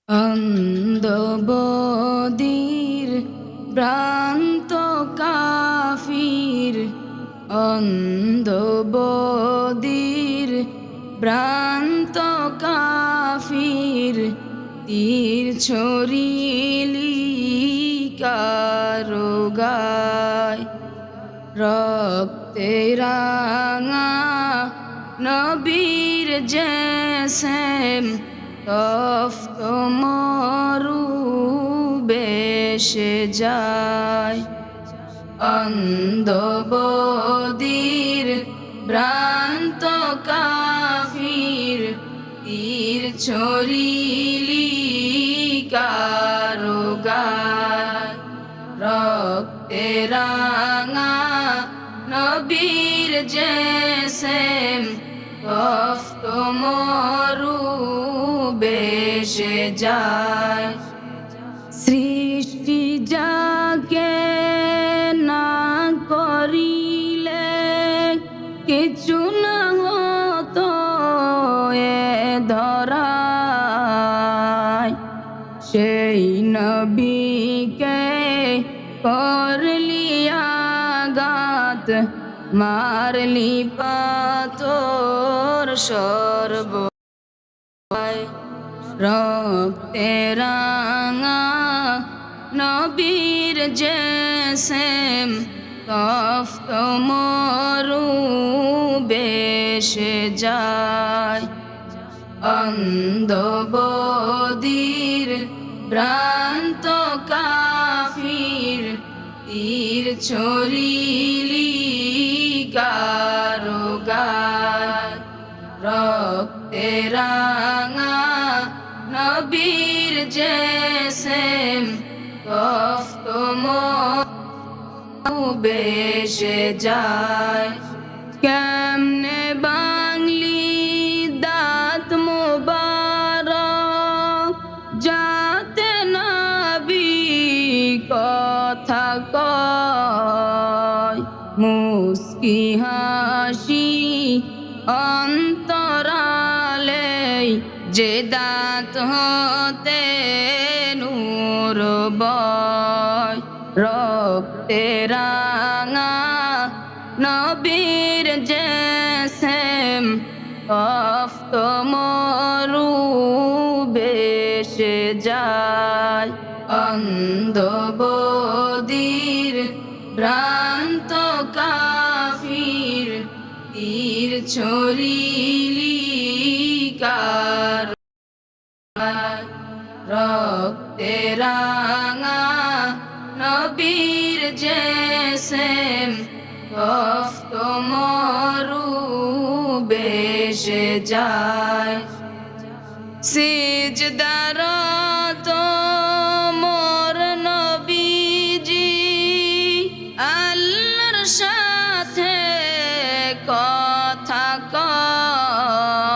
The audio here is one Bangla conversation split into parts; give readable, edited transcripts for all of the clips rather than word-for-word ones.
অন্ধ বদির ভ্রান্ত কাফির, অন্ধ বদির ভ্রান্ত কাফির, তীর ছড়িলি কারো গায়। রক্তে রাঙা নবীর জেসেম তপ্ত মরু বেশে যায়। অন্ধ বদির ভ্রান্ত কাফির, তীর ছড়িলি কারো গায়। রক্তে রাঙা নবীর জেসেম তপ্ত মরু বেশে যায়। সৃষ্টি যাকে না করিলে কিছু না হতো এ ধরায়, সেই নবীকে করলি আঘাত, মারলি পাথর সর্ব। রক্তে রাঙা নবীর জেসেম তপ্ত মরু বেশে যায়। অন্ধ বদির ভ্রান্ত কাফির, তীর ছড়িলি কারো গায়। রক্তে রাঙা নবীর জেসেম তপ্ত মরু বেশে যায়। কেমনে বাংলি দাঁত মোবারক, যাতে নবী কথা কয়। মুস্কি হাসি অন্তরালে, যে দাঁত হতে নূর বয়। রক্তে রাঙা নবীর জেসেম তপ্ত মরু বেশে যায়। অন্ধ বদির ভ্রান্ত কাফির, তীর ছড়িলি কারো গায়। রক্তে রাঙা নবীর জেসেম তপ্ত মরু বেশে যায়। সিজদারত মোর নবীজি আল্লাহর সাথে কথা কয়।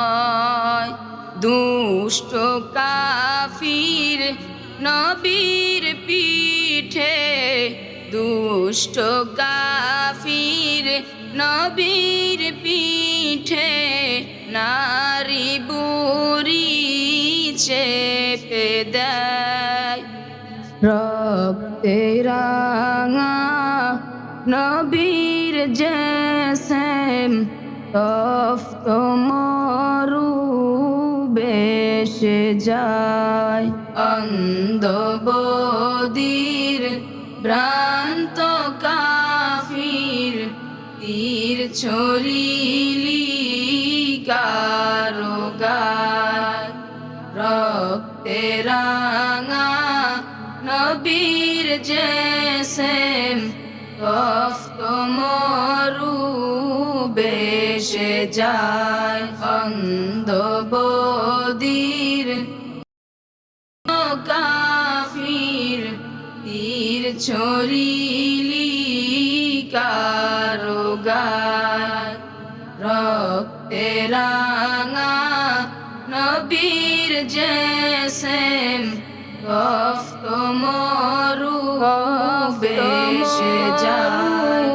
দুষ্ট কাফির নবীর পিঠে, দুষ্ট কাফির নবীর পিঠে, নারী বুড়ি চেপে দেয়। রক্তে রাঙা নবীর জেসেম তপ্ত মরু বেশে যায়। অন্ধ বদির ভ্রান্ত কাফির, তীর ছড়িলি কারো গায়। রক্তে রাঙা নবীর জেসেম তপ্ত মরু বেশে যায়। অন্ধ বদির কাফির, তীর ছড়িলি কারো গায়। রক্তে রাঙা নবীর জেসেম তপ্ত মরু বেশে যায়।